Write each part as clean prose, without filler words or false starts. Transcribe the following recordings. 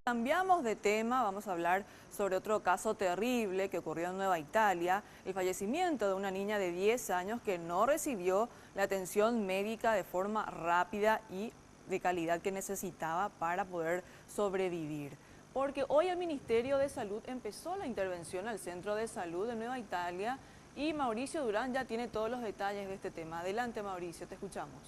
Cambiamos de tema, vamos a hablar sobre otro caso terrible que ocurrió en Nueva Italia, el fallecimiento de una niña de 10 años que no recibió la atención médica de forma rápida y de calidad que necesitaba para poder sobrevivir. Porque hoy el Ministerio de Salud empezó la intervención al Centro de Salud de Nueva Italia y Mauricio Durán ya tiene todos los detalles de este tema. Adelante, Mauricio, te escuchamos.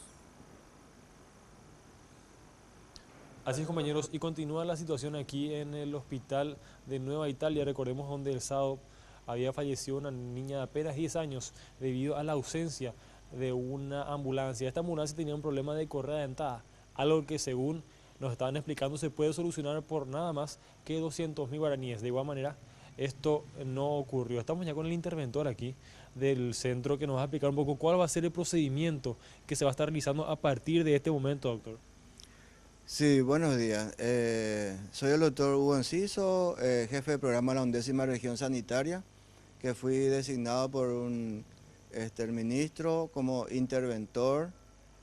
Así es, compañeros, y continúa la situación aquí en el hospital de Nueva Italia. Recordemos donde el sábado había fallecido una niña de apenas 10 años debido a la ausencia de una ambulancia. Esta ambulancia tenía un problema de correa dentada, algo que según nos estaban explicando se puede solucionar por nada más que 200.000 guaraníes. De igual manera, esto no ocurrió. Estamos ya con el interventor aquí del centro que nos va a explicar un poco cuál va a ser el procedimiento que se va a estar realizando a partir de este momento, doctor. Sí, buenos días. Soy el doctor Hugo Enciso, jefe de programa de la 11ª Región Sanitaria, que fui designado por el ministro como interventor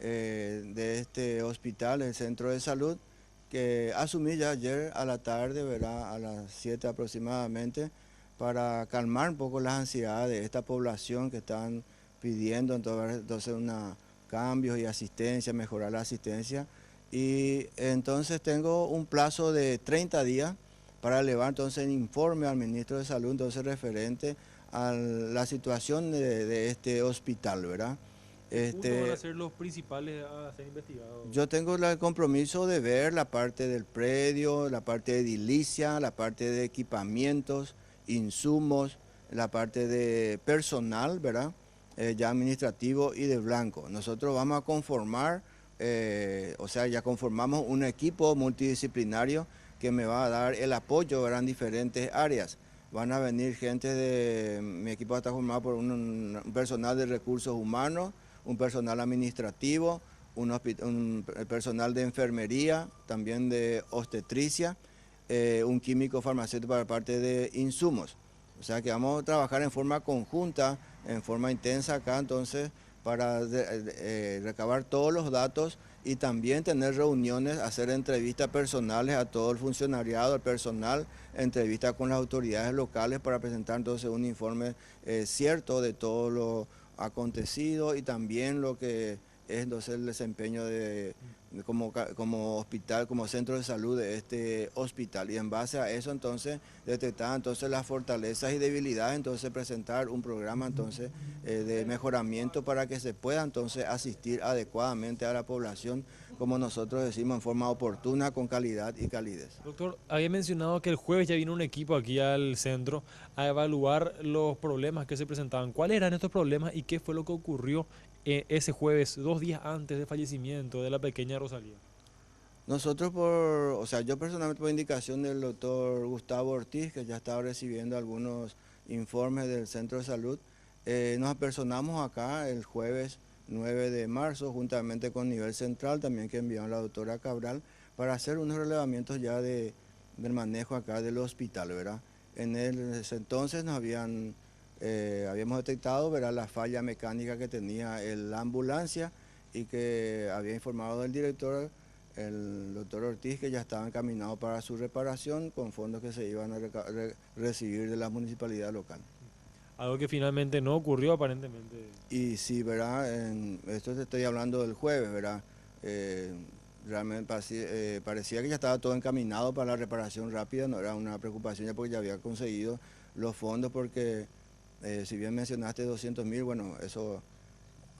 de este hospital, el centro de salud, que asumí ya ayer a la tarde, ¿verdad? A las 7 aproximadamente, para calmar un poco las ansiedades de esta población que están pidiendo entonces cambios y asistencia, mejorar la asistencia. Y entonces tengo un plazo de 30 días para elevar entonces el informe al ministro de Salud, entonces referente a la situación de este hospital, ¿verdad? ¿Qué puntos van a ser los principales a ser investigados? Yo tengo el compromiso de ver la parte del predio, la parte de edilicia, la parte de equipamientos, insumos, la parte de personal, ¿verdad? Ya administrativo y de blanco. Nosotros vamos a conformar, o sea, ya conformamos un equipo multidisciplinario que me va a dar el apoyo, ¿verdad? En diferentes áreas. Van a venir gente mi equipo va a estar formado por un personal de recursos humanos, un personal administrativo, un personal de enfermería, también de obstetricia, un químico farmacéutico para la parte de insumos. O sea que vamos a trabajar en forma conjunta, en forma intensa acá, entonces, para recabar todos los datos y también tener reuniones, hacer entrevistas personales a todo el funcionariado, al personal, entrevistas con las autoridades locales para presentar entonces un informe cierto de todo lo acontecido y también lo que es entonces el desempeño como hospital, como centro de salud de este hospital. Y en base a eso entonces detectar entonces las fortalezas y debilidades, entonces presentar un programa entonces de mejoramiento para que se pueda entonces asistir adecuadamente a la población, como nosotros decimos, en forma oportuna, con calidad y calidez. Doctor, había mencionado que el jueves ya vino un equipo aquí al centro a evaluar los problemas que se presentaban. ¿Cuáles eran estos problemas y qué fue lo que ocurrió ese jueves, 2 días antes del fallecimiento de la pequeña Rosalía? Nosotros o sea, yo personalmente por indicación del doctor Gustavo Ortiz, que ya estaba recibiendo algunos informes del centro de salud, nos apersonamos acá el jueves 9 de marzo, juntamente con Nivel Central, también que envió la doctora Cabral, para hacer unos relevamientos ya del manejo acá del hospital, ¿verdad? Ese entonces habíamos detectado, ¿verdad?, la falla mecánica que tenía la ambulancia y que había informado del director, el doctor Ortiz, que ya estaba encaminado para su reparación con fondos que se iban a recibir de la municipalidad local. Algo que finalmente no ocurrió aparentemente. Y sí, ¿verdad? Esto te estoy hablando del jueves, ¿verdad? Realmente parecía que ya estaba todo encaminado para la reparación rápida, no era una preocupación ya porque ya había conseguido los fondos, porque si bien mencionaste 200.000, bueno, eso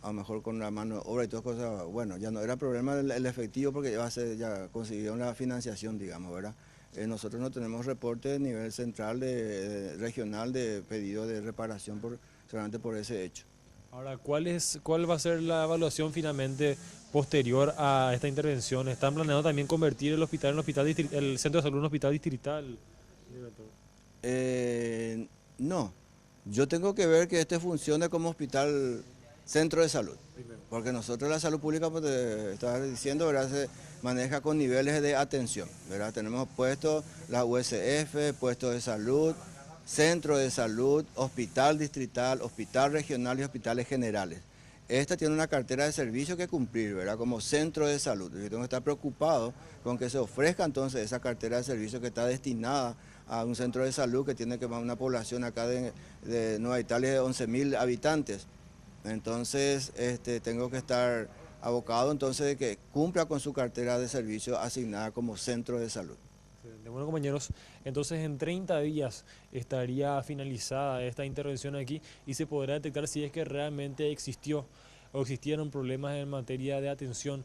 a lo mejor con la mano de obra y todas cosas, bueno, ya no era problema el efectivo porque ya consiguieron la financiación, digamos, ¿verdad? Nosotros no tenemos reporte a nivel central, regional, de pedido de reparación solamente por ese hecho. Ahora, ¿cuál va a ser la evaluación finalmente posterior a esta intervención? ¿Están planeando también convertir el hospital el centro de salud en un hospital distrital, director? No, yo tengo que ver que este funcione como hospital centro de salud, Primero. porque nosotros la salud pública, pues te estaba diciendo, ¿verdad?, se maneja con niveles de atención, ¿verdad? Tenemos puestos la USF, puestos de salud, centro de salud, hospital distrital, hospital regional y hospitales generales. esta tiene una cartera de servicio que cumplir, ¿verdad? Como centro de salud. Yo tengo que estar preocupado con que se ofrezca entonces esa cartera de servicio que está destinada a un centro de salud que tiene que una población acá de Nueva Italia de 11.000 habitantes. Entonces, tengo que estar abocado entonces de que cumpla con su cartera de servicio asignada como centro de salud. Bueno, compañeros, entonces en 30 días estaría finalizada esta intervención aquí y se podrá detectar si es que realmente existió o existieron problemas en materia de atención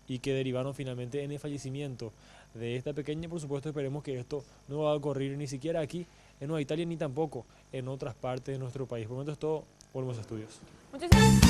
y que derivaron finalmente en el fallecimiento de esta pequeña. Por supuesto, esperemos que esto no va a ocurrir ni siquiera aquí en Nueva Italia ni tampoco en otras partes de nuestro país. Por lo momento es todo. Volvemos a estudios. Muchísimas